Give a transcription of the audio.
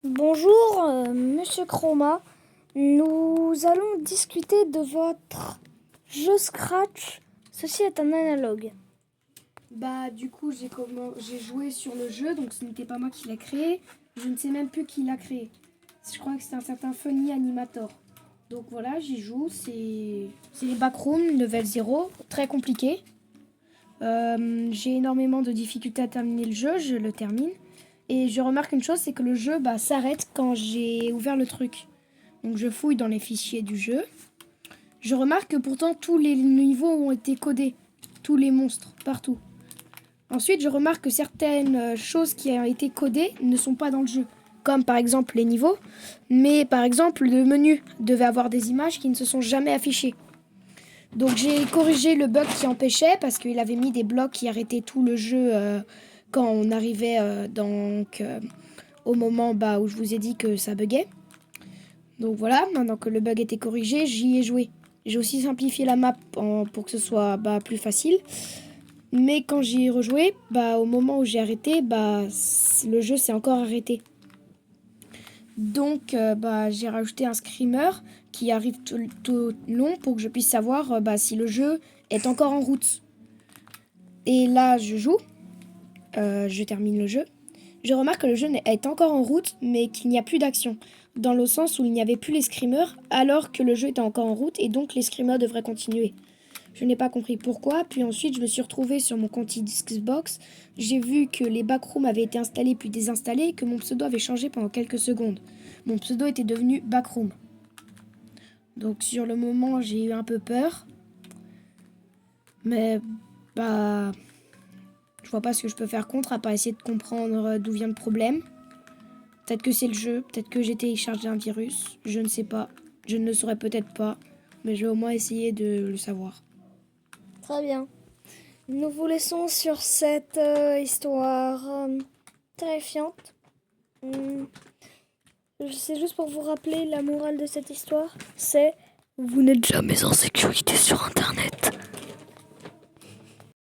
Bonjour, Monsieur Chroma. Nous allons discuter de votre jeu Scratch. Ceci est un analogue. Du coup, j'ai joué sur le jeu, donc ce n'était pas moi qui l'ai créé. Je ne sais même plus qui l'a créé. Je crois que c'est un certain Funny Animator. Donc voilà, j'y joue. C'est les backrooms, level 0, très compliqué. J'ai énormément de difficultés à terminer le jeu, je le termine. Et je remarque une chose, c'est que le jeu s'arrête quand j'ai ouvert le truc. Donc je fouille dans les fichiers du jeu. Je remarque que pourtant tous les niveaux ont été codés. Tous les monstres, partout. Ensuite, je remarque que certaines choses qui ont été codées ne sont pas dans le jeu. Comme par exemple les niveaux. Mais par exemple, le menu devait avoir des images qui ne se sont jamais affichées. Donc j'ai corrigé le bug qui empêchait parce qu'il avait mis des blocs qui arrêtaient tout le jeu quand on arrivait au moment où je vous ai dit que ça buguait. Donc voilà, maintenant que le bug était corrigé, j'y ai joué. J'ai aussi simplifié la map pour que ce soit plus facile. Mais quand j'y ai rejoué, au moment où j'ai arrêté, le jeu s'est encore arrêté. Donc j'ai rajouté un screamer qui arrive tout long pour que je puisse savoir si le jeu est encore en route. Et là, je joue. Je termine le jeu. Je remarque que le jeu est encore en route, mais qu'il n'y a plus d'action. Dans le sens où il n'y avait plus les screamers, alors que le jeu était encore en route, et donc les screamers devraient continuer. Je n'ai pas compris pourquoi, puis ensuite je me suis retrouvée sur mon compte Xbox. J'ai vu que les backrooms avaient été installés puis désinstallés et que mon pseudo avait changé pendant quelques secondes. Mon pseudo était devenu backroom. Donc sur le moment, j'ai eu un peu peur. Mais je vois pas ce que je peux faire contre, à part essayer de comprendre d'où vient le problème. Peut-être que c'est le jeu, peut-être que j'ai téléchargé un virus, je ne sais pas. Je ne le saurais peut-être pas, mais je vais au moins essayer de le savoir. Très bien. Nous vous laissons sur cette histoire terrifiante. C'est juste pour vous rappeler la morale de cette histoire, c'est vous n'êtes jamais en sécurité sur Internet.